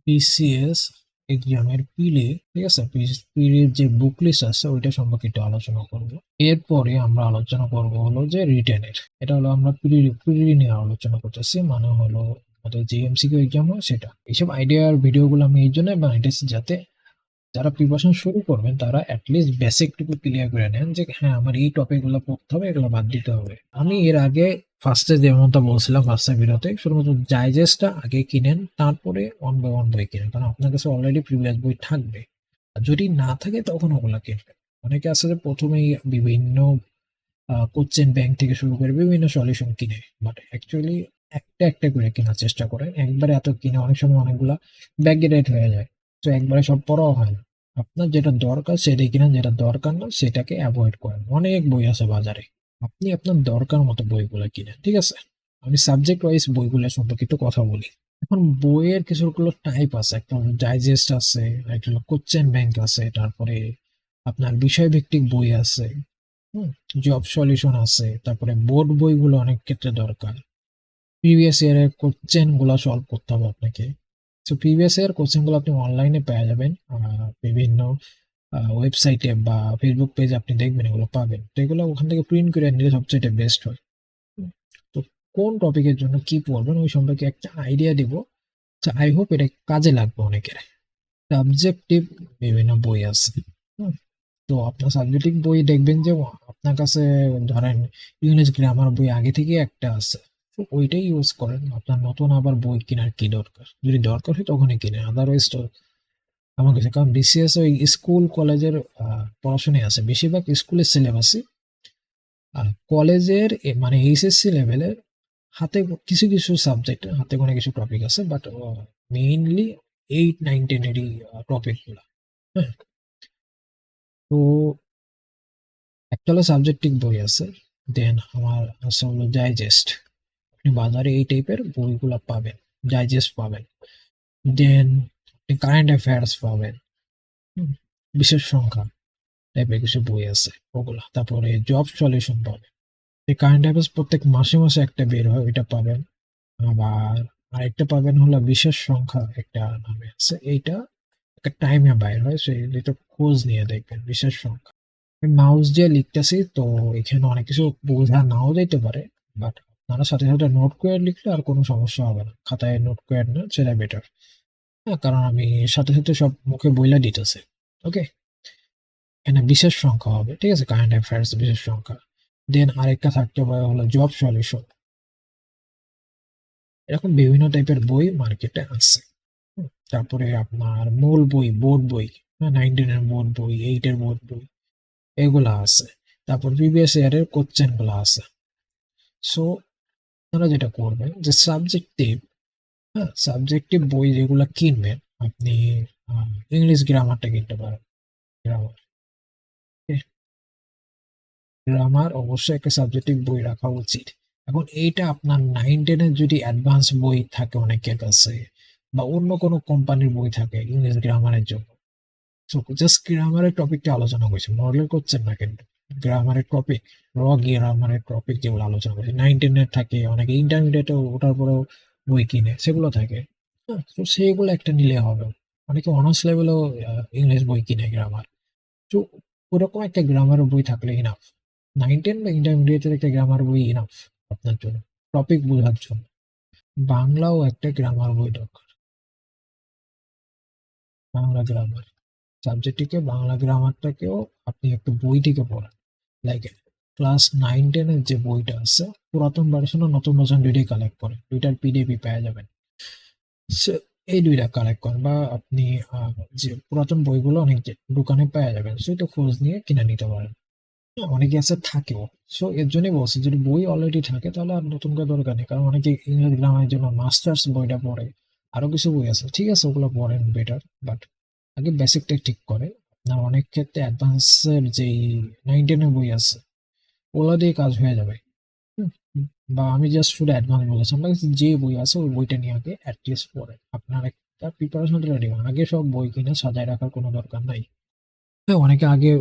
BCS এক্সামের পিলে, ঠিক আছে, পিলের যে বুক লিস্ট আছে ওইটা সম্পর্কে একটু আলোচনা করব। এরপরে আমরা আলোচনা করব হলো যে রিটেনের, এটা হলো আমরা প্রিলি নিয়ে আলোচনা করতেছি, মানে হলো আমাদের যে এমসিকিউ এক্সাম হয় সেটা। এইসব আইডিয়ার ভিডিওগুলো আমি এই জন্য বানাইতেছি যাতে যারা প্রিপারেশন শুরু করবেন তারা অ্যাটলিস্ট বেসিকটুকু ক্লিয়ার করে নেন যে হ্যাঁ আমার এই টপিক গুলো পড়তে হবে, এগুলো বাদ দিতে হবে। আমি এর আগে ফার্স্টে যেমনটা বলছিলাম ফার্স্টের ভিডিওতে, শুধুমাত্র ডাইজেস্টটা আগে কিনেন, তারপরে ওয়ান বাই ওয়ান বই কিনেন, কারণ আপনার কাছে অলরেডি প্রিভিয়াস বই থাকবে। আর যদি না থাকে তখন ওগুলা কিনবেন। অনেকে আছে যে প্রথমেই বিভিন্ন কোশ্চেন ব্যাংক থেকে শুরু করে বিভিন্ন সলিউশন কিনে, বাট অ্যাকচুয়ালি একটা একটা করে কেনার চেষ্টা করেন। একবারে এত কিনে অনেক সময় অনেকগুলা ব্যাকডেটেড হয়ে যায়, তো একবারে সব পড়াও হয় না। আপনার যেটা দরকার সেটাই কিনেন, যেটা দরকার না সেটাকে অ্যাভয়েড করেন। অনেক বই আছে বাজারে, আপনি আপনার দরকার মতো বইগুলো কিনেন, ঠিক আছে। আমি সাবজেক্ট ওয়াইজ বইগুলো সম্পর্কে একটু কথা বলি। এখন বইয়ের কিছুগুলো টাইপ আছে, একটা হলো ডাইজেস্ট আছে, একটা হলো কোশ্চেন ব্যাংক আছে, তারপরে আপনার বিষয়ভিত্তিক বই আছে, হুম, জব সলিউশন আছে, তারপরে বোর্ড বইগুলো অনেক ক্ষেত্রে দরকার। প্রিভিয়াস ইয়ারের কোশ্চেন গুলো সলভ করতে হবে আপনাকে। তো প্রিভিয়াস ইয়ার কোশ্চেন গুলো আপনি অনলাইনে পেয়ে যাবেন, বিভিন্ন ওয়েবসাইটে বা ফেসবুক পেজে আপনি দেখবেন এগুলো পাবেন, তো এগুলো ওখান থেকে প্রিন্ট করে নিলে সবচেয়ে বেস্ট হয়। হুম, তো কোন টপিকের জন্য কি পড়বেন ওই সম্পর্কে একটা আইডিয়া দিব। আই হোপ এটা কাজে লাগবে অনেকের। সাবজেক্টিভ বিভিন্ন বই আছে। হুম, তো আপনার সাবজেক্টিভ বই দেখবেন যে আপনার কাছে ধরেন ইংলিশ গ্রামার বই আগে থেকে একটা আছে, তো ওইটাই ইউজ করেন। আপনার নতুন আবার বই কেনার কি দরকার? যদি দরকার হয় তখনই কিনেন, আদারওয়াইজ তো আমার কাছে, কারণ বিসিএস ওই স্কুল কলেজের পড়াশোনায় আছে বেশিরভাগ, স্কুলের সিলেবাসই। আর কলেজের মানে এইচএসসি লেভেলের হাতে কিছু কিছু সাবজেক্ট, হাতে কোনো কিছু টপিক আছে, বাট মেইনলি 8, 9, 10-এরই টপিক গুলা। হ্যাঁ, তো একটা হলো সাবজেক্টিভ বই আছে, দেন আমার আছে হলো ডাইজেস্ট। আপনি বাজারে এই টাইপের বইগুলা পাবেন, ডাইজেস্ট পাবেন। দেন আপনি কারেন্ট অ্যাফেয়ার্স পাবেন, হুম, বিশেষ সংখ্যা টাইপের কিছু বই আছে ওগুলা। তারপরে জব সলিউশন পাবেন, এই কারেন্ট অ্যাফেয়ার্স প্রত্যেক মাসে মাসে একটা বের হয়, ওইটা পাবেন। আবার আরেকটা পাবেন হলো বিশেষ সংখ্যা, একটা নামে আছে এইটা, একটা টাইমে বাইর হয়, সেই এটা খোঁজ নিয়ে দেখবেন বিশেষ সংখ্যা। মাউস দিয়ে লিখতেছি তো এখানে অনেক কিছু বোঝা নাও যেতে পারে, বাট আপনারা সাথে সাথে নোট করে লিখলে আর কোনো সমস্যা হবে না। খাতায় নোট করে না সেটা বেটার। হ্যাঁ, কারণ আমি সাথে সাথে সব মুখে বইলা দিতেছি। ওকে, এখানে বিশেষ সংখ্যা হবে, ঠিক আছে, কারেন্ট অ্যাফেয়ার্স বিশেষ সংখ্যা। দেন আরেকটা থাকতে পারে হলো জব সলিউশন। এরকম বিভিন্ন টাইপের বই মার্কেটে আছে। তারপরে আপনার মূল বই, বোর্ড বই, 9, 10-এর বোর্ড বই, 8-এর বোর্ড বই, এগুলা আছে। তারপর প্রিভিয়াস ইয়ারের কোশ্চেন গুলা আছে। সো আপনারা যেটা করবেন যে সাবজেক্টিভ, হ্যাঁ, সাবজেক্টিভ বই যেগুলো কিনবেন আপনি, ইংলিশ গ্রামারটা কিনতে পারেন। গ্রামার, গ্রামার অবশ্যই একটা সাবজেক্টিভ বই রাখা উচিত। এখন এইটা আপনার 9, 10-এর যদি অ্যাডভান্স বই থাকে অনেকের কাছে, বা অন্য কোনো কোম্পানির বই থাকে ইংলিশ গ্রামারের জন্য, তো জাস্ট গ্রামারের টপিকটা আলোচনা করছি, মডেল করছেন না কিন্তু। গ্রামারের টপিক, গ্রামারের টপিক যেগুলো আলোচনা করছি 9, 10-এর থাকে, অনেকে ইন্টারমিডিয়েটে ওঠার পরেও বই কিনে সেগুলো থাকে। হ্যাঁ, তো সেইগুলো একটা নিলে হবে। অনেকে অনার্স লেভেলেও ইংলিশ বই কিনে গ্রামার, তো ওরকম একটা গ্রামার বই থাকলে ইনাফ। 9, 10 বা ইন্টারমিডিয়েটের একটা গ্রামার বই ইনাফ আপনার জন্য, টপিক বোঝার জন্য। বাংলাও একটা গ্রামার বই দরকার, বাংলা গ্রামার সাবজেক্টটিকে, বাংলা গ্রামারটাকেও আপনি একটু বই থেকে পড়েন। লাইক ক্লাস 9, 10-এর যে বইটা আছে, পুরাতন ভার্সন ও নতুন ভার্সন দুইটাই কালেক্ট করেন, দুইটার পিডিএফ পেয়ে যাবেন। সো এই দুইটা কালেক্ট করেন, বা আপনি যে পুরাতন বইগুলো অনেক দোকানে পেয়ে যাবেন, সেটা খোঁজ নিয়ে কিনে নিতে পারেন। হ্যাঁ, অনেকে আছে থাকেও। সো এর জন্যই বলছি, যদি বই অলরেডি থাকে তাহলে আর নতুন করে দরকার নেই, কারণ অনেকে ইংরেজি গ্রামারের জন্য মাস্টার্স বইটা পড়ে, আরো কিছু বই আছে, ঠিক আছে, ওগুলো পড়েন বেটার, বাট আগে বেসিকটা ঠিক করে। আপনার অনেক ক্ষেত্রে অ্যাডভান্সের যেই 9, 10-এর বই আছে ওগুলো দিয়ে কাজ হয়ে যাবে। হুম, বা আমি জাস্ট শুধু অ্যাডভান্স বলেছি, আপনার কাছে যে বই আছে ওই বইটা নিয়ে আগে অ্যাটলিস্ট পড়েন, আপনার একটা প্রিপারেশনটা রেডি হয়। আগে সব বই কিনে সাজায় রাখার কোনো দরকার নাই। হ্যাঁ, অনেকে আগে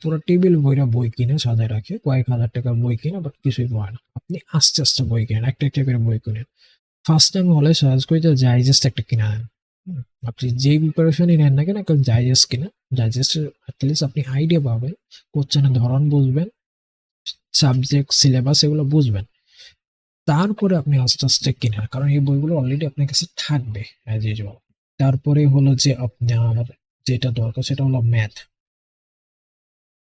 পুরো টেবিল বইরা বই কিনে সাজায় রাখে, কয়েক হাজার টাকার বই কিনে, বাট কিছুই পড়ে না। আপনি আস্তে আস্তে বই কিনেন, একটা একটা করে বই কিনেন। ফার্স্ট টাইম হলে সাজেস্ট করি যে ডাইজেস্ট একটা কিনে নেন। আপনি যেই প্রিপারেশনই নেন না কেন, একটা জাইজেস কিনা, জাইজেস অ্যাটলিস্ট আপনি আইডিয়া পাবেন, কোশ্চেনের ধরন বুঝবেন, সাবজেক্ট সিলেবাস এগুলো বুঝবেন। তারপরে আপনি আস্তে আস্তে কিনেন, কারণ এই বইগুলো অলরেডি আপনার কাছে থাকবে অ্যাজ ইউজুয়াল। তারপরে হলো যে আপনার যেটা দরকার সেটা হলো ম্যাথ।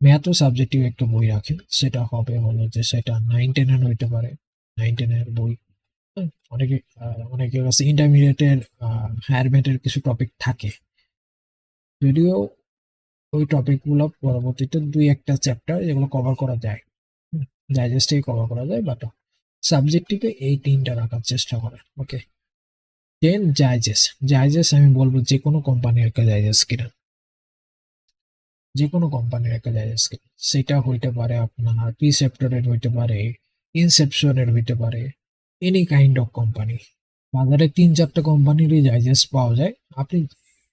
ম্যাথও সাবজেক্টিভ একটা বই রাখেন, সেটা হবে হলো যে সেটা 9-10 এর হইতে পারে, 9-10 এর বই। অনেকে অনেকের কাছে ইন্টারমিডিয়েটের হায়ার ম্যাথের কিছু টপিক থাকে, যদিও ওই টপিক গুলো পরবর্তীতে 2-1টা চ্যাপ্টার যেগুলো কভার করা যায়, ডাইজেস্টেই কভার করা যায়, বাট সাবজেক্টিভে এই 3টা রাখার চেষ্টা করেন। ওকে, দেন জাইজেস। জাইজেস আমি বলবো যে কোনো কোম্পানির একটা জাইজেস কিনেন, যে কোনো কোম্পানির একটা জাইজেস কিনেন। সেটা হইতে পারে আপনার প্রিসেপ্টরের, হইতে পারে ইনসেপশনের, হইতে পারে এনি কাইন্ড অফ কোম্পানি। বাজারে 3-4টা কোম্পানিরই জাইজেস পাওয়া যায়, আপনি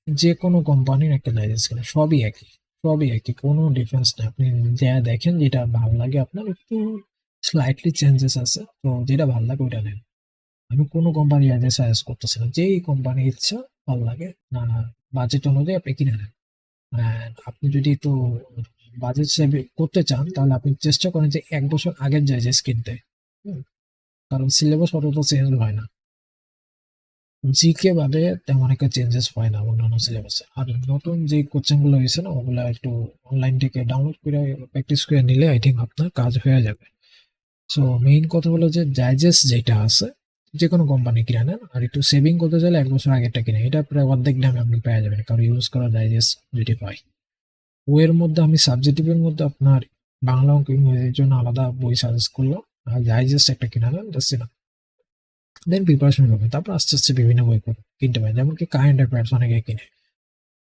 যে কোনো কোম্পানির একটা জাইজেস কিনেন, সবই একই, সবই একই, কোনো ডিফারেন্স নেই। আপনি যা দেখেন যেটা ভালো লাগে আপনার, একটু স্লাইটলি চেঞ্জেস আছে, তো যেটা ভালো লাগে ওইটা নেন। আমি কোনো কোম্পানি আগে সাজেস্ট করতেছি না, যেই কোম্পানি ইচ্ছা ভালো লাগে না, বাজেট অনুযায়ী আপনি কিনে নেন। অ্যান্ড আপনি যদি একটু বাজেট সেভ করতে চান, তাহলে আপনি চেষ্টা করেন যে 1 বছর আগের জাইজেস কিনতে। হুম, কারণ সিলেবাস অত তো চেঞ্জ হয় না, জিকে বাদে তেমন একটা চেঞ্জেস হয় না অন্যান্য সিলেবাসে। আর নতুন যে কোচিং গুলো হয়েছে না, ওগুলা একটু অনলাইন থেকে ডাউনলোড করে প্র্যাকটিস করে নিলে আই থিঙ্ক আপনার কাজ হয়ে যাবে। সো মেইন কথা হলো যে জাইজেস যেটা আছে, যে কোনো কোম্পানি কিনে নেন, আর একটু সেভিং করতে চাইলে 1 বছর আগেরটা কিনে, এটা প্রায় অর্ধেক দামে আপনি পেয়ে যাবেন, কারণ ইউজ করা জাইজেস যদি পাই। বইয়ের মধ্যে আমি সাবজেক্টিভের মধ্যে আপনার বাংলা অঙ্ক ইংরেজির জন্য আলাদা বই সাজেস্ট করলাম, আর জাইজেস একটা কিনে নেন, জাস্ট না, দেন প্রিপারেশন করবেন, তারপর আস্তে আস্তে বিভিন্ন বই কিনতে পারেন, যেমন কি কারেন্ট অ্যাফেয়ার্স অনেকে কিনে।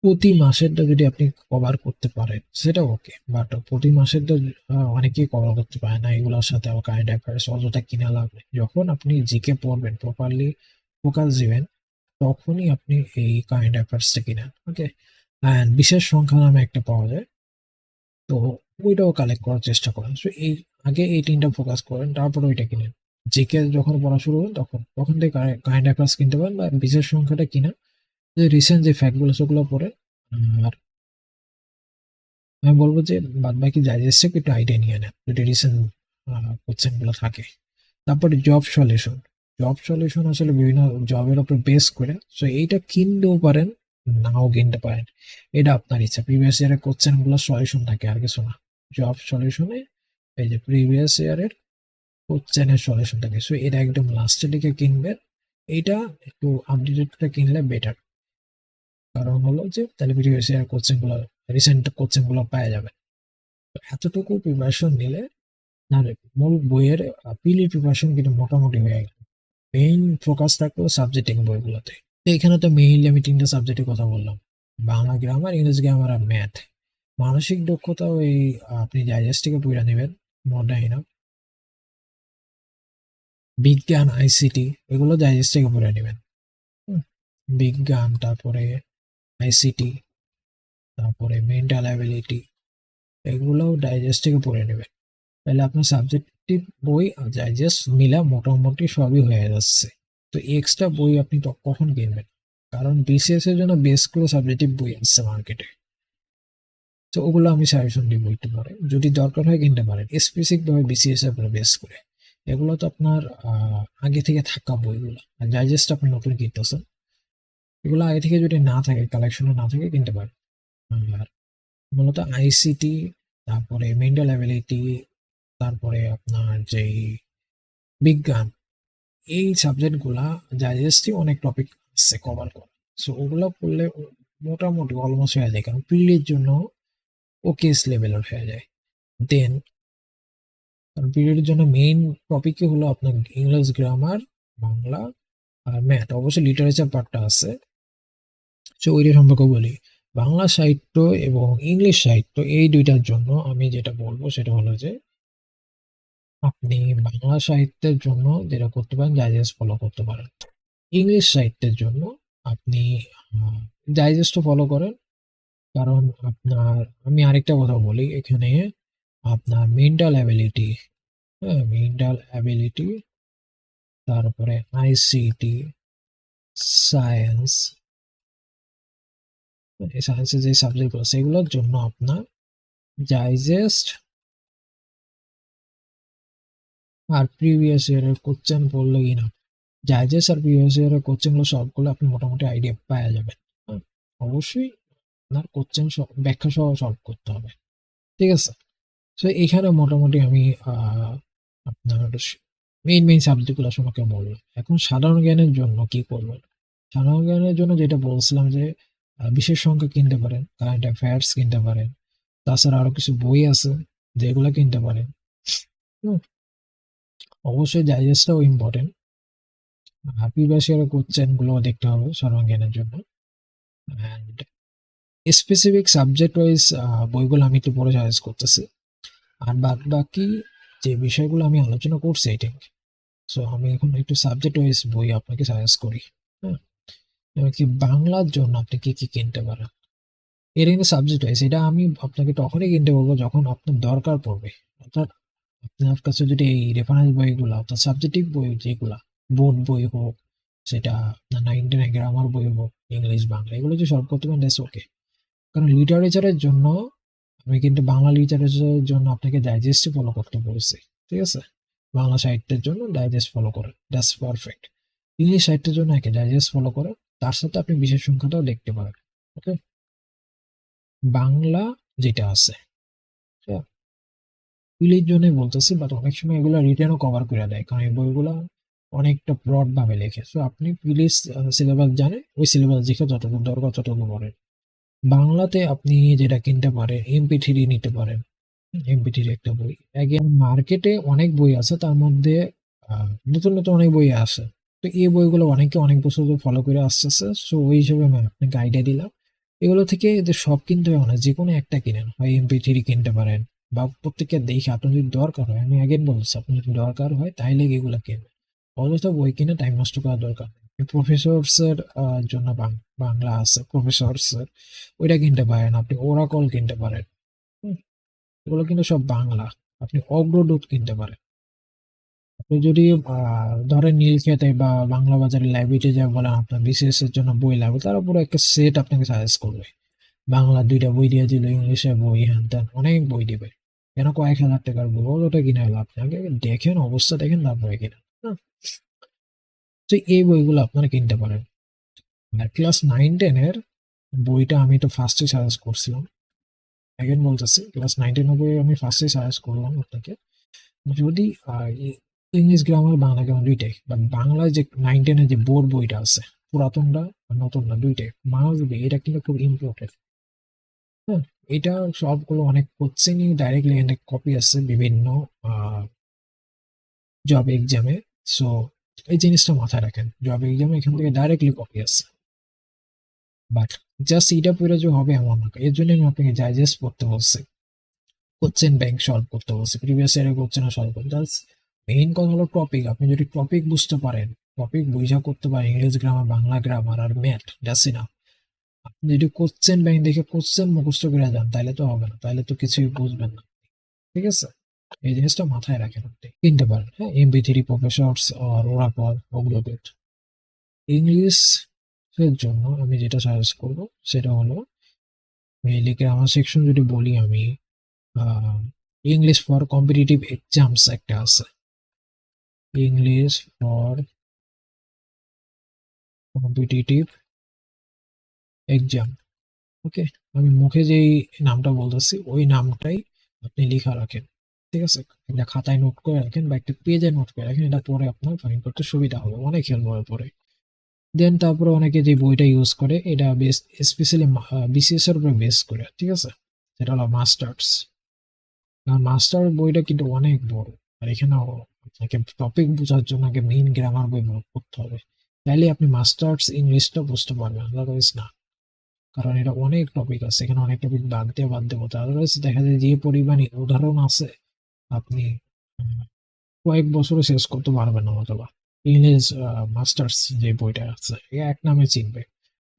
প্রতি মাসেরটা যদি আপনি কভার করতে পারেন সেটা ওকে, বাট প্রতি মাসেরটা অনেকেই কভার করতে পারে না, এগুলোর সাথে আবার কারেন্ট অ্যাফেয়ার্স অযথা কিনা লাভ নেই। যখন আপনি জিকে পড়বেন, প্রপারলি ফোকাস দিবেন, তখনই আপনি এই কারেন্ট অ্যাফেয়ার্সটা কিনেন। ওকে, অ্যান্ড বিশেষ সংখ্যা নামে একটা পাওয়া যায়, তো ওইটাও কালেক্ট করার চেষ্টা করেন। সো এই আগে এই 3টা ফোকাস করেন, তারপরে ওইটা কিনেন। জিকে যখন পড়া শুরু করবেন, তখন তখন থেকে কারেন্ট অ্যাফেয়ার্স কিনতে পারেন, বা বিশেষ সংখ্যাটা কিনা, যে রিসেন্ট যে ফ্যাক্ট গুলো সেগুলো পড়ে। আর আমি বলবো যে বাদবাকি যা যা এসছে একটু আইডিয়া নিয়ে নেন, যদি রিসেন্ট কোশ্চেন গুলো থাকে। তারপরে জব সলিউশন। জব সলিউশন আসলে বিভিন্ন জবের উপর বেস করে, সো এইটা কিনতেও পারেন, নাও কিনতে পারেন, এটা আপনার ইচ্ছা। প্রিভিয়াস ইয়ারের কোশ্চেন গুলো সলিউশন থাকে, আর কিছু না। জব সলিউশনে এই যে প্রিভিয়াস ইয়ারের কোশ্চেনের সলিউশন থাকে, সো এটা একদম লাস্টের দিকে কিনবেন। এইটা একটু আপডেটেডটা কিনলে বেটার, কারণ হলো যে তাহলে প্রিভিয়াস ইয়ারের কোশ্চেন গুলো, রিসেন্ট কোশ্চেন গুলো পাওয়া যাবে। তো এতটুকু প্রিপারেশন নিলে না রে, মূল বইয়ের পিলি প্রিপারেশন কিন্তু মোটামুটি হয়ে গেল। মেইন ফোকাস থাকলো সাবজেক্টিং বইগুলোতে। তো এখানে তো মেইনলি আমি 3টা সাবজেক্টের কথা বললাম, বাংলা গ্রামার, ইংরেজি গ্রামার আর ম্যাথ। মানসিক দক্ষতাও এই আপনি ডাইজেস্ট থেকে পড়ে নেবেন, মডার্ন না, বিজ্ঞান আইসিটি এগুলো ডাইজেস্ট থেকে পড়ে নেবেন। হুম, বিজ্ঞান, তারপরে আইসিটি, তারপরে মেন্টাল অ্যাবিলিটি, এগুলোও ডাইজেস্ট থেকে পড়ে নেবেন। তাহলে আপনার সাবজেক্টিভ বই আর ডাইজেস্ট মিলা মোটামুটি সবই হয়ে যাচ্ছে। তো এক্সট্রা বই আপনি তো কখন কিনবেন, কারণ বিসিএস এর জন্য বেশ করে সাবজেক্টিভ বই আসছে মার্কেটে, তো ওগুলো আমি সাজেশন দিব, একটু পরে যদি দরকার হয় কিনতে পারেন, স্পেসিফিক ভাবে বিসিএস এর উপরে বেস করে। এগুলো তো আপনার আগে থেকে থাকা বইগুলো, আর ডাইজেস্ট আপনি নতুন কিনতেছেন, এগুলো আগে থেকে যদি না থাকে, কালেকশনে না থাকে, কিনতে পারেন। আর মূলত আইসিটি, তারপরে মেন্টাল অ্যাবিলিটি, তারপরে আপনার যেই বিজ্ঞান, এই সাবজেক্ট গুলা ডাইজেস্টে অনেক টপিক আছে কভার করা, সো ওগুলো পড়লে মোটামুটি অলমোস্ট হয়ে যায়, কারণ পিরিয়ডের জন্য ওকেস লেভেলের হয়ে যায়। দেন কারণ পিরিয়ডের জন্য মেইন টপিকই হলো আপনার ইংলিশ গ্রামার, বাংলা আর ম্যাথ, অবশ্যই লিটারেচার পার্টটা আছে। সো ওইটা সম্পর্কে বলি, বাংলা সাহিত্য এবং ইংলিশ সাহিত্য এই দুইটার জন্য আমি যেটা বলবো সেটা হলো যে আপনি বাংলা সাহিত্যের জন্য যেটা করতে পারেন, ডাইজেস্ট ফলো করতে পারেন। ইংলিশ সাহিত্যের জন্য আপনি ডাইজেস্টও ফলো করেন, কারণ আপনার, আমি আরেকটা কথা বলি এখানে, আপনার মেন্টাল অ্যাবিলিটি, হ্যাঁ মেন্টাল অ্যাবিলিটি, তারপরে আইসিটি, সায়েন্স, এই সায়েন্সের যে সাবজেক্টগুলো সেগুলোর জন্য আপনার ডাইজেস্ট আর প্রিভিয়াস ইয়ারের কোশ্চেন পড়লে কিনা, ডাইজেস্ট আর প্রিভিয়াস ইয়ারের কোশ্চেনগুলো সলভ করলে আপনি মোটামুটি আইডিয়া পাওয়া যাবেন। হ্যাঁ, অবশ্যই আপনার কোশ্চেন ব্যাখ্যা সহ সলভ করতে হবে, ঠিক আছে? তো এখানে মোটামুটি আমি আপনার মেইন সাবজেক্টগুলো সম্পর্কে বললাম। এখন সাধারণ জ্ঞানের জন্য কি করবেন? সাধারণ জ্ঞানের জন্য যেটা বলছিলাম যে বিশেষ সংখ্যা কিনতে পারেন, কারেন্ট অ্যাফেয়ার্স কিনতে পারেন, তাছাড়া আরো কিছু বই আছে যেগুলো কিনতে পারেন। হুম, অবশ্যই ডাইজেস্টটাও ইম্পর্টেন্ট। প্রিভিয়াস ইয়ারের কোশ্চেন গুলো দেখতে হবে সাধারণ জ্ঞানের জন্য। অ্যান্ড স্পেসিফিক সাবজেক্ট ওয়াইজ বইগুলো আমি একটু পরে সাজেস্ট করতেছি। আর বাদ বাকি যে বিষয়গুলো আমি আলোচনা করছি আই থিঙ্ক, সো আমি এখন একটু সাবজেক্ট ওয়াইজ বই আপনাকে সাজেস্ট করি। হ্যাঁ, যেমন কি বাংলার জন্য আপনি কি কি কিনতে পারেন, এটা কিন্তু সাবজেক্ট ওয়াইজ। এটা আমি আপনাকে তখনই কিনতে বলবো যখন আপনার দরকার পড়বে। অর্থাৎ আপনার কাছে যদি এই রেফারেন্স বইগুলো অর্থাৎ সাবজেক্টিভ বই যেগুলা, বোর্ড বই হোক, সেটা আপনার 9 গ্রামার বই হোক, ইংলিশ বাংলা, এগুলো যে সলভ করতে পারেন দ্যাটস ওকে। কারণ লিটারেচারের জন্য আমি কিন্তু বাংলা লিটারেচারের জন্য আপনাকে ডাইজেস্ট ফলো করতে বলছি, ঠিক আছে? বাংলা সাহিত্যের জন্য ডাইজেস্ট ফলো করেন, দ্যাটস পারফেক্ট। ইংলিশ সাহিত্যের জন্য একে ডাইজেস্ট ফলো করেন, তার সাথে আপনি বিশেষ সংখ্যাটাও দেখতে পারেন। ওকে, বাংলা যেটা আছে পিলির জন্যই বলতেছি, বাট অনেক সময় এগুলো রিটেনও কভার করে দেয়, কারণ এই বইগুলো অনেকটা ব্রড ভাবে লেখে। সো আপনি প্লিজ সিলেবাস জানে ওই সিলেবাস দেখে যতটুকু দরকার ততটুকু পড়েন। বাংলাতে আপনি যেটা কিনতে পারেন MP3 নিতে পারেন। MP3 একটা বই, এখন মার্কেটে অনেক বই আছে, তার মধ্যে নতুন নতুন অনেক বই আছে। তো এই বইগুলো অনেকে অনেক বছর ধরে ফলো করে আসতেছে, সো ওই হিসেবে আমি আপনাকে আইডিয়া দিলাম। এগুলো থেকে যে সব কিনতে হবে না, যে কোনো একটা কিনেন, হয় MP3 কিনতে পারেন, বা প্রত্যেকটা দেখে আপনার যদি দরকার হয়, আমি আগেই বলছি আপনার যদি দরকার হয় তাইলে এগুলো কিনবেন। অযথা বই কিনে টাইম নষ্ট করার দরকার নেই। প্রফেসরস এর জন্য বাংলা আছে, প্রফেসরস এর ওইটা কিনতে পারেন, আপনি ওরাকল কিনতে পারেন। হুম, এগুলো কিন্তু সব বাংলা। আপনি অগ্রদূত কিনতে পারেন। আপনি যদি ধরেন নীলক্ষেতে বা বাংলা বাজারের লাইব্রেরিতে যা বলেন আপনার বিসিএস এর জন্য বই লাগবে, তার উপরে একটা সেট আপনাকে সাজেস্ট করবে। বাংলা 2টা বই দিয়ে দিল, ইংলিশে বই, হ্যান ত্যান অনেক বই দিবে। কেন কয়েক হাজার টাকার বই, ওটা কিনে হলো আপনি আগে দেখেন, অবস্থা দেখেন, তারপরে কিনেন। হ্যাঁ, তো এই বইগুলো আপনারা কিনতে পারেন। আর ক্লাস 9-10 এর বইটা আমি তো ফার্স্টে সাজেস্ট করছিলাম, এখন বলতেছি ক্লাস 9-10 এর বই আমি ফার্স্টে সাজেস্ট করলাম আপনাকে। যদি ইংলিশ গ্রামার বাংলা গ্রামার দুইটাই, বাট বাংলায় যে 9-10 এর যে বোর্ড বইটা আছে, পুরাতনটা আর নতুনটা দুইটাই মাস্ট বি, এটা কিন্তু খুব ইম্পর্টেন্ট। হ্যাঁ, এটা সবগুলো অনেক কোশ্চেনই ডাইরেক্টলি এখানে কপি আছে বিভিন্ন জব এক্সামে। সো এই জিনিসটা মাথায় রাখেন, জব এক্সামে এখান থেকে ডাইরেক্টলি কপি আছে। বাট জাস্ট এটা পড়ে যে হবে এমন না, এর জন্য আমি আপনাকে ডাইজেস্ট পড়তে বলছি, কোশ্চেন ব্যাংক সলভ করতে বলছি, প্রিভিয়াস ইয়ারের কোশ্চেন সলভ করতে। জাস্ট মেইন কথা হলো টপিক। আপনি যদি টপিক বুঝতে পারেন, টপিক বুঝা করতে পারেন, ইংরেজি গ্রামার, বাংলা গ্রামার আর ম্যাথ, দ্যাটস ইনাফ। আপনি যদি কোশ্চেন ব্যাংক দেখে কোশ্চেন মুখস্থ করে যান তাহলে তো হবে না, তাহলে তো কিছুই বুঝবেন না, ঠিক আছে? এই জিনিসটা মাথায় রাখেন, আপনি কিনতে পারেন। হ্যাঁ, MP3, প্রফেসরস আর ওরাকল, ওগুলো বেট। ইংলিশ এর জন্য আমি যেটা সাজেস্ট করব সেটা হলো, মেইনলি গ্রামার সেকশন যদি বলি আমি, ইংলিশ ফর কম্পিটিটিভ এক্সামস একটা আছে, ইংলিশ ফর কম্পিটিটিভ এক্সাম। ওকে, আমি মুখে যেই নামটা বলতেছি ওই নামটাই আপনি লিখা রাখেন, ঠিক আছে? একটা খাতায় নোট করে রাখেন বা একটা পেজে নোট করে রাখেন, এটা পরে আপনার ফাইন করতে সুবিধা হবে, অনেক হেল্প হবে পরে। দেন তারপরে অনেকে যে বইটা ইউজ করে এটা বেস স্পেশালি BCS এর উপর বেস করে, ঠিক আছে? সেটা হলো মাস্টার্স। মাস্টার বইটা কিন্তু অনেক বড়, আর এখানেও আপনাকে টপিক বোঝার জন্য আগে মেইন গ্রামার বই পড়তে হবে, তাইলে আপনি মাস্টার্স ইংলিশটা বুঝতে পারবেন, আদারওয়াইজ না। কারণ এটা অনেক টপিক আছে, এখানে অনেক টপিক বাদ দিয়ে হতে, আদারওয়াইজ দেখা যায় যে পরিমাণে উদাহরণ আছে আপনি কয়েক বছরে শেষ করতে পারবেন না। অথবা ইংলিশ মাস্টার্স যে বইটা আছে এক নামে চিনবে,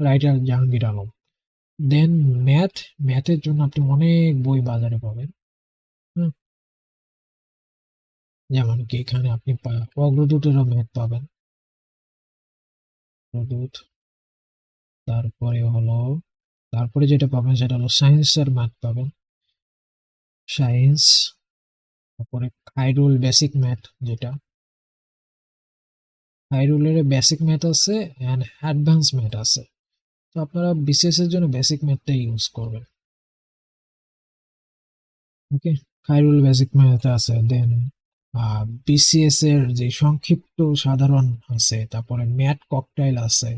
রাইটার জাহাঙ্গীর আলম। দেন ম্যাথের জন্য আপনি অনেক বই বাজারে পাবেন। হুম, যেমন কি এখানে আপনি অগ্রদূতেরও ম্যাথ পাবেন, অগ্রদূত। তারপরে হলো তারপরে যেটা পাবেন সেটা হলো সায়েন্স আর ম্যাথ পাবেন। সায়েন্স, তারপরে খাইরুল বেসিক ম্যাথ, যেটা খাইরুলের বেসিক ম্যাথ আছে এন্ড অ্যাডভান্স ম্যাথ আছে। তো আপনারা বিসিএস এর জন্য বেসিক ম্যাথটা ইউজ করবেন। ওকে, খাইরুল বেসিক ম্যাথ আছে, দেন বিসিএস এর যে সংক্ষিপ্ত সাধারণ আছে, তারপরে ম্যাথ ককটাইল আছে।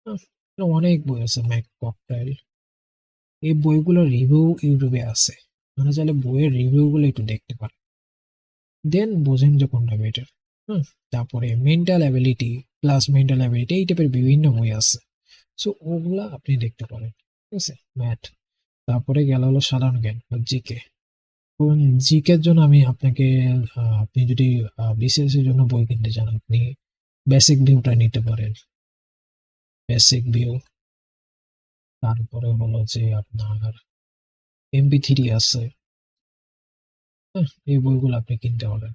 আহ, অনেক বই আছে ম্যাথ ককটাইল। এই বইগুলো রিভিউ ইউটিউবে আছে, মানে চাইলে বইয়ের রিভিউ গুলো একটু দেখতে পারেন, দেন বোঝেন যে কোনটা বেটার। তারপরে mental ability, plus mental ability, এই টাইপের বিভিন্ন বই আছে। সো ওগুলা আপনি দেখতে পারেন, ঠিক আছে, ম্যাথ। তারপরে গেল হলো সাধারণ জ্ঞান, জিকে। জিকের জন্য আমি আপনাকে আপনি যদি বিসিএস এর জন্য বই কিনতে চান, আপনি বেসিক ভিউটা নিতে পারেন, বেসিক ভিউ। তারপরে হলো যে আপনার এমপি3 আছে। এই বইগুলো আপনি কিনতে পারেন।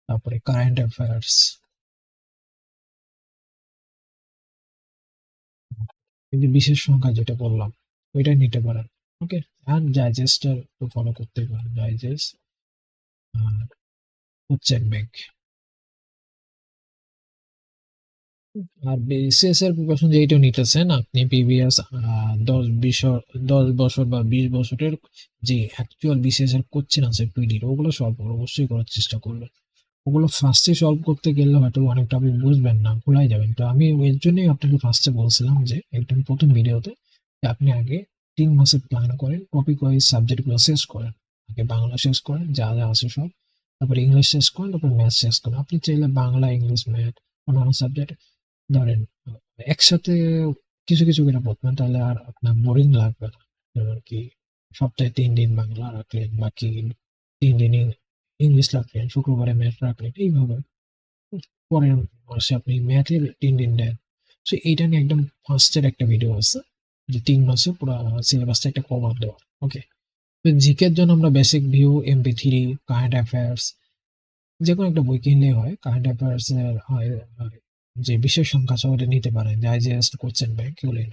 তারপরে কারেন্ট অ্যাফেয়ার্স, এই যে বিশেষ সংখ্যা যেটা বললাম, ওইটা নিতে পারেন। ওকে, অ্যান্ড ডাইজেস্টার তো ফলো করতে পারেন, ডাইজেস্ট আর কোশ্চেন ব্যাংক। আর বিসিএস এর প্রিপারেশন যেইটা নিতেছেন আপনি, প্রিভিয়াস 10 বছর বা 20 বছরের যে অ্যাকচুয়াল বিসিএস এর কোশ্চেন আছে পিডির, ওগুলো সলভ অবশ্যই করার চেষ্টা করবেন। ওগুলো ফার্স্টে সলভ করতে গেলে হয়তো অনেকটা আপনি বুঝবেন না, ভুলাই যাবেন। তো আমি এর জন্যই আপনাকে ফার্স্টে বলছিলাম যে একদম প্রথম ভিডিওতে, যে আপনি আগে 3 মাসের প্ল্যান করেন, টপিক ওয়াইজ সাবজেক্টগুলো শেষ করেন। আগে বাংলা শেষ করেন, যা যা আছে সব, তারপরে ইংলিশ শেষ করেন, তারপর ম্যাথ শেষ করেন। আপনি চাইলে বাংলা, ইংলিশ, ম্যাথ, অন্যান্য সাবজেক্ট ধরেন একসাথে কিছু কিছু করে পড়বেন, তাহলে আর আপনার বোরিং লাগবে না। যেমন কি সপ্তাহে 3 দিন বাংলা রাখলেন, বাকি 3 দিন ইংলিশ রাখলেন, শুক্রবারে ম্যাথ রাখলেন, এইভাবে পরের মাসে আপনি ম্যাথের 3 দিন দেন। সো এইটা নিয়ে একদম ফার্স্টের একটা ভিডিও আছে, যে 3 মাসে পুরো সিলেবাসটা একটা কভার দেওয়া। ওকে, তো জিকের জন্য আমরা basic view, MP3, current affairs, যে কোনো একটা বই কিনলেই হয়। কারেন্ট অ্যাফেয়ার্স এর যে বিশেষ সংখ্যা আছে ওটা নিতে পারেন, ডাইজেস্ট, কোশ্চেন ব্যাংক, এগুলো নিন।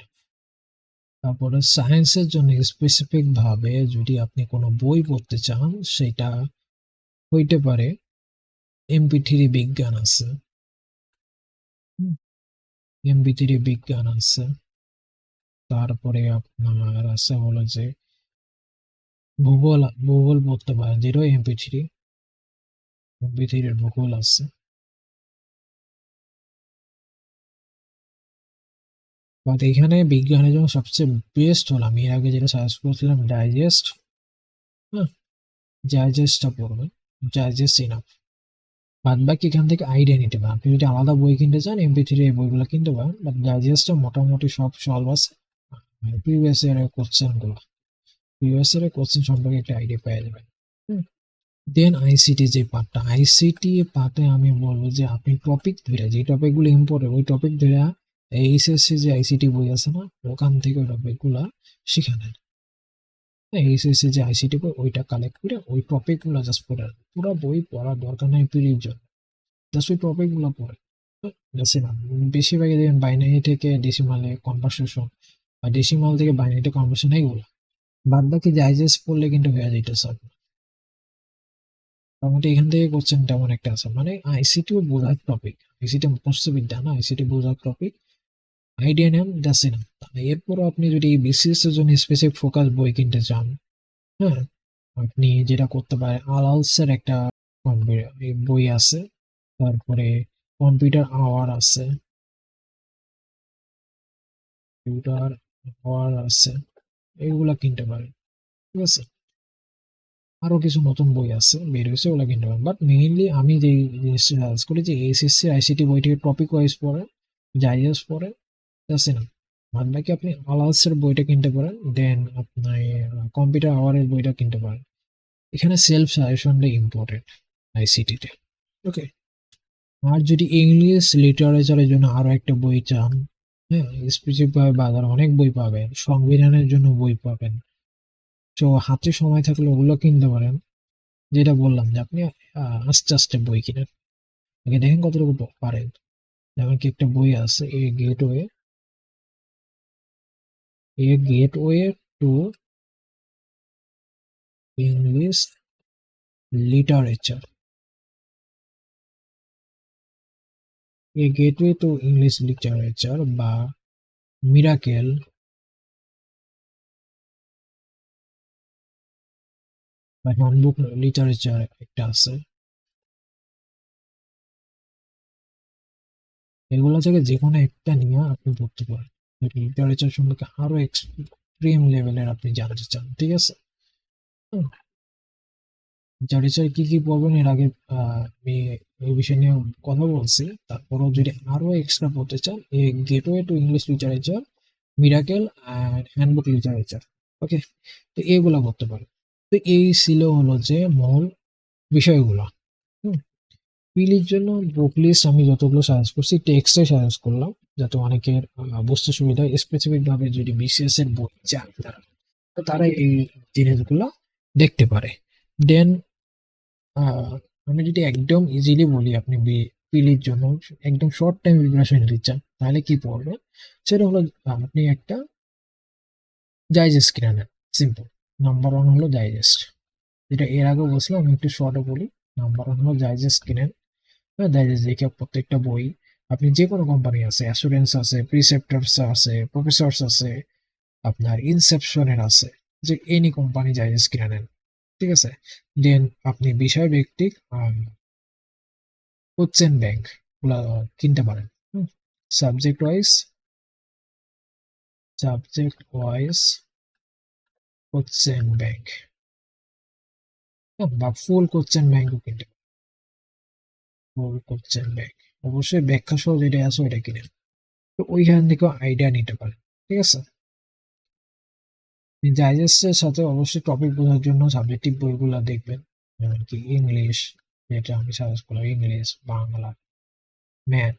তারপরে সায়েন্সের জন্য স্পেসিফিক ভাবে যদি আপনি কোনো বই পড়তে চান, সেটা হইতে পারে এমপি3 বিজ্ঞান আছে। এমপি3 বিজ্ঞান আছে। তারপরে আপনার আছে হলো যে ভূগোল, ভূগোল পড়তে পারেন, যেটা এমপি3, এমপি3 এর ভূগোল আছে। বাট এখানে বিজ্ঞানের জন্য সবচেয়ে বেস্ট হলো, আমি এর আগে যেটা সাজেস্ট করেছিলাম, ডাইজেস্ট। হ্যাঁ, ডাইজেস্টটা পড়বেন, ডাইজেস্ট ইনাফ। বাদ বাকি এখান থেকে আইডিয়া নিতে পারেন। আপনি যদি আলাদা বই কিনতে চান, এমপি3 এই বইগুলো কিনতে পারেন, বাট ডাইজেস্টটা মোটামুটি সব সলভ আছে। প্রিভিয়াস ইয়ারের কোশ্চেন গুলো, প্রিভিয়াস ইয়ারের কোশ্চেন সম্পর্কে একটা আইডিয়া পেয়ে যাবেন। দেন আইসিটি যে পার্টটা, আইসিটি পার্টে আমি বলবো যে আপনি টপিক ধরে, যে টপিক গুলো ইম্পর্টেন্ট ওই টপিক ধরে, এইচএসসি যে আইসিটি বই আছে না, ওখান থেকে ওই টপিক গুলা শিখে নেন। এইচএসসি যে আইসিটি বই, ওইটা কালেক্ট করে ওই টপিক গুলো জাস্ট পড়ে নেন। পুরো বই পড়ার দরকার নেই পিডির জন্য, জাস্ট ওই টপিক গুলো পড়ে। জাস্ট না, বেশিরভাগই দেখবেন বাইনারি থেকে ডেসিমালে কনভার্সেশন, বা ডেসিমাল থেকে বাইনারিতে কনভার্সন, এইগুলো। বাদ বাকি ডাইজেস্ট পড়লে কিন্তু হয়ে যাইতেছে আপনার। মোটামুটি এখান থেকে কোশ্চেন তেমন একটা আছে, মানে আইসিটিও বোঝার টপিক, আইসিটি মুখস্থ বিদ্যা না, আইসিটি বোঝার টপিক, আইডিয়া নেন, দ্যাটস ইনাফ। এরপরও আপনি যদি বিসিএস এর জন্য স্পেসিফিক ফোকাস বই কিনতে চান, হ্যাঁ, আপনি যেটা করতে পারেন, আলাউলসের একটা বই আছে। তারপরে কম্পিউটার আওয়ার আছে, কম্পিউটার আওয়ার আছে, এগুলা কিনতে পারেন, ঠিক আছে। আরো কিছু নতুন বই আছে বের হয়েছে, ওগুলা কিনতে পারেন। বাট মেইনলি আমি যে জিনিসটা সাজেস্ট করি যে এইচএসসি আইসিটি বই থেকে টপিক ওয়াইজ পড়েন, জাইএস পড়েন, আছে না। বাদ বাকি আপনি আলাউলসের বইটা কিনতে পারেন, দেন আপনার কম্পিউটার আওয়ারের বইটা কিনতে পারেন। এখানে সেলফ সাজেশনটা ইম্পর্টেন্ট আইসিটিতে। ওকে, আর যদি ইংলিশ লিটারেচারের জন্য আরো একটা বই চান, হ্যাঁ, স্পেসিফিক ভাবে বাজারে অনেক বই পাবেন, সংবিধানের জন্য বই পাবেন। তো হাতে সময় থাকলে ওগুলো কিনতে পারেন। যেটা বললাম যে আপনি আস্তে আস্তে বই কিনেন, আগে দেখেন কতটুকু পারেন। যেমন কি একটা বই আছে, এই gateway, A gateway to English literature. A gateway to English literature বা মিরাকেল বা হ্যান্ডবুক লিটারেচার একটা আছে। এগুলো থেকে যে কোনো একটা নিয়ে আপনি পড়তে পারেন। লিটারেচার সম্পর্কে আরো এক্সট্রিম লেভেলের আপনি জানতে চান, ঠিক আছে? লিটারেচার কি কি পড়বেন এর আগে আমি এই বিষয় নিয়ে কথা বলছি। তারপরেও যদি আরো এক্সট্রা পড়তে চান, এই gateway to English literature, miracle and handbook literature, okay, তো এইগুলা পড়তে পারেন। তো এই ছিল হলো যে মূল বিষয়গুলো। পিলির জন্য বুক লিস্ট আমি যতগুলো সাজেস্ট করছি টেক্সটে সাজেস্ট করলাম, যাতে অনেকের বুঝতে সুবিধা হয়। স্পেসিফিক ভাবে যদি বিসিএস এর বই চান তারা, তো তারা এই জিনিসগুলো দেখতে পারে। দেন আমি যদি একদম ইজিলি বলি, আপনি পিলির জন্য একদম শর্ট টাইম প্রিপারেশন নিতে চান, তাহলে কি পড়বেন? সেটা হলো আপনি একটা ডাইজেস্ট কিনে নেন। সিম্পল। নাম্বার ওয়ান হলো ডাইজেস্ট, যেটা এর আগেও বলছিলাম, আমি একটু শর্টে বলি। নাম্বার ওয়ান হলো ডাইজেস্ট কিনেন। ডাইজেস্ট দেখে প্রত্যেকটা বই, আপনি যে কোনো কোম্পানি আছে, অ্যাসুরেন্স আছে, প্রিসেপ্টরস আছে, প্রফেসরস আছে, আপনার ইনসেপশনের আছে, যে এনি কোম্পানি ডাইজেস্ট কিনে নেন, ঠিক আছে? দেন আপনি বিষয় ভিত্তিক কোশ্চেন ব্যাংক গুলা কিনতে পারেন। Subject wise, subject wise question bank বা ফুল কোশ্চেন ব্যাংকও কিনতে পারেন। ফুল কোশ্চেন ব্যাংক অবশ্যই ব্যাখ্যা সহ যেটা আছে ওইটা কিনেন, তো ওইখান থেকেও আইডিয়া নিতে পারেন, ঠিক আছে? ডাইজেস্টের সাথে অবশ্যই টপিক বোঝার জন্য সাবজেক্টিভ বইগুলো দেখবেন, যেমন কি ইংলিশ, যেটা আমি সাজেস্ট করলাম, ইংলিশ, বাংলা, ম্যাথ,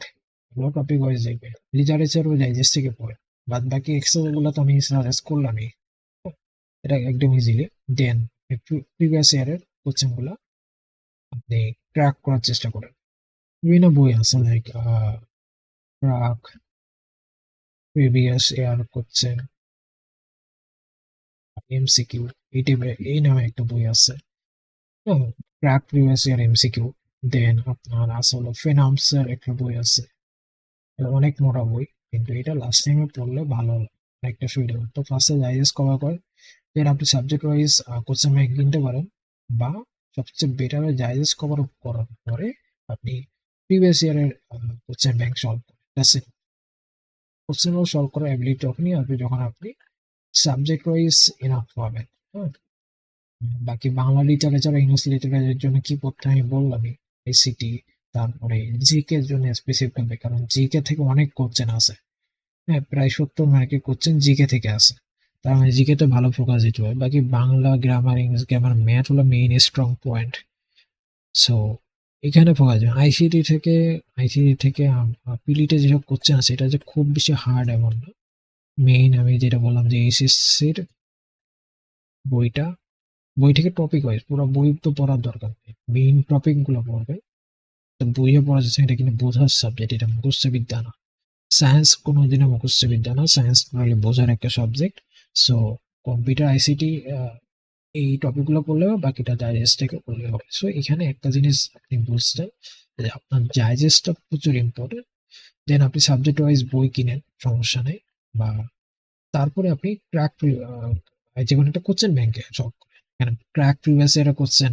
এগুলো টপিক ওয়াইজ দেখবেন। লিটারেচারও ডাইজেস্ট থেকে পড়ে, বাদ বাকি এক্সট্রা গুলো তো আমি সাজেস্ট করলামই, এটা একদম ইজিলি। দেন প্রিভিয়াস ইয়ারের কোশ্চেন গুলা আপনি ট্র্যাক করার চেষ্টা করেন। বিভিন্ন বই আছে like track previous year question, MCQ, এই টাইপের, এই নামে একটা বই আছে। Track previous year MCQ. Then আপনার আছে হলো ফিনান্সের একটা বই আছে, এটা অনেক মোটা বই, কিন্তু এটা লাস্ট টাইমে পড়লে ভালো একটা সুবিধা হয়। তো ফার্স্টে ডাইজেস্ট কভার করে, দেন আপনি সাবজেক্ট ওয়াইজ কোশ্চেন ব্যাংক কিনতে পারেন, বা সবচেয়ে বেটার হয় ডাইজেস্ট কভার করার পরে আপনি প্রিভিয়াস ইয়ারের কোশ্চেন ব্যাংক সলভ করেন। That's it. Question bank solve করার অ্যাবিলিটি তখনই আসবে যখন আপনি সাবজেক্ট ওয়াইজ এনাফ পাবেন। হ্যাঁ, বাকি বাংলা লিটারেচার, ইংলিশ লিটারেচারের জন্য কি পড়তে আমি বললামই, আইসিটি, তারপরে জিকে এর জন্য স্পেসিফিক হবে, কারণ জিকে থেকে অনেক কোশ্চেন আছে। হ্যাঁ, প্রায় 70 মার্কের কোশ্চেন জিকে থেকে আসে, তার মানে জিকে তে ভালো ফোকাস দিতে হবে। বাকি Bangla grammar, English grammar, math হলো মেইন স্ট্রং পয়েন্ট। সো এখানে ফোকাস দিবেন। আইসিটি থেকে পিলিতে যেসব কোশ্চেন আছে, এটা যে খুব বেশি হার্ড এমন না। মেইন আমি যেটা বললাম যে এইচএসসির বইটা, বই থেকে টপিক ওয়াইজ, পুরো বই তো পড়ার দরকার নেই, মেইন টপিক গুলো পড়বে। তো বইয়ে পড়া যাচ্ছে, এটা কিন্তু বোঝার সাবজেক্ট, এটা মুখস্থ বিদ্যা না। সায়েন্স কোনোদিনও মুখস্থ বিদ্যা না, সায়েন্স পড়লে বোঝার একটা সাবজেক্ট। সো কম্পিউটার আইসিটি এই টপিকগুলো পড়লে হবে, বাকিটা ডাইজেস্ট থেকে পড়লে হবে। সো এখানে একটা জিনিস আপনি বুঝছেন যে আপনার ডাইজেস্টটা প্রচুর ইম্পর্টেন্ট। দেন আপনি সাবজেক্ট ওয়াইজ বই কিনেন, সমস্যা নেই, বা তারপরে আপনি ক্র্যাক যে কোনো একটা কোশ্চেন ব্যাংকে সলভ করেন। এখানে crack previous year question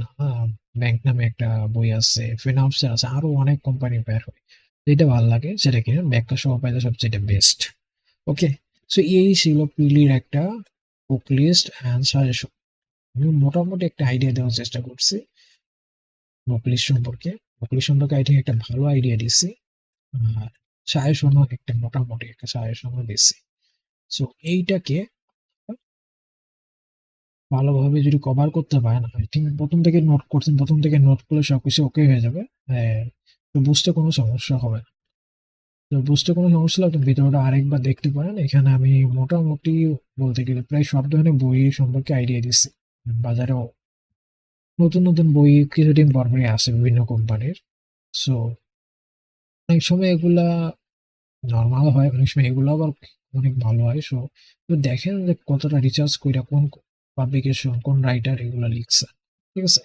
bank নামে একটা বই আছে, ফিনান্সে আছে, আরো অনেক কোম্পানি বের হয়, যেটা ভালো লাগে সেটা কিনেন, ব্যাখ্যা সহ পাইলে সবচেয়ে বেস্ট। ওকে, সো এই ছিল পিলির একটা বুক লিস্ট অ্যান্ড সাজেশন। আমি মোটামুটি একটা আইডিয়া দেওয়ার চেষ্টা করছি বুক লিস্ট সম্পর্কে। বুক লিস্ট সম্পর্কে আই থিঙ্ক একটা ভালো আইডিয়া দিচ্ছি, আর সাজেশনও একটা মোটামুটি একটা সাজেশনও দিচ্ছি। সো এইটাকে ভালোভাবে যদি কভার করতে পারেন, আই থিঙ্ক প্রথম থেকে নোট করছেন, প্রথম থেকে নোট করলে সবকিছু ওকে হয়ে যাবে। তো বুঝতে কোনো সমস্যা হবে না। তো বুঝতে কোনো সমস্যা হলে আপনি ভিডিওটা আরেকবার দেখতে পারেন। এখানে আমি মোটামুটি বলতে গেলে প্রায় সব ধরনের বই সম্পর্কে আইডিয়া দিচ্ছি। বাজারেও নতুন নতুন বই কিছুদিন পরপরই আসে বিভিন্ন কোম্পানির। সো অনেক সময় এগুলা নরমাল হয়, অনেক সময় এগুলো আবার অনেক ভালো হয়। সো তো দেখেন যে কতটা রিসার্চ কইরা কোন পাবলিকেশন, কোন রাইটার এগুলা লিখছে। ঠিক আছে?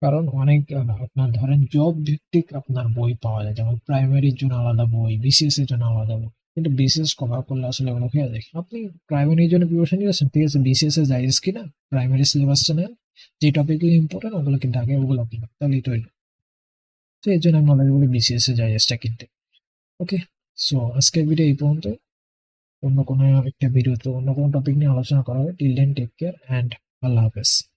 কারণ অনেক আপনার ধরেন জব ভিত্তিক আপনার বই পাওয়া যায়। যেমন প্রাইমারির জন্য আলাদা বই, বিসিএস এর জন্য আলাদা বই। কিন্তু বিসিএস কভার করলে আসলে ওগুলো হয়ে যায়। আপনি প্রাইমারির জন্য প্রিপারেশন নিয়েছেন, ঠিক আছে? বিসিএস এ যাইজ কিনা প্রাইমারি সিলেবাসটা নেন। যে টপিকগুলো ইম্পর্টেন্ট ওগুলো কিন্তু আগে ওগুলো পড়বেন। তাহলেই তো হইলো। তো এর জন্য আমি মনে করি বিসিএস এ যাইজটা কিনতে। ওকে। সো আজকের ভিডিও এই পর্যন্ত। অন্য কোনো একটা ভিডিওতে অন্য কোনো টপিক নিয়ে আলোচনা করা হবে। Till then take care and আল্লাহ হাফেজ।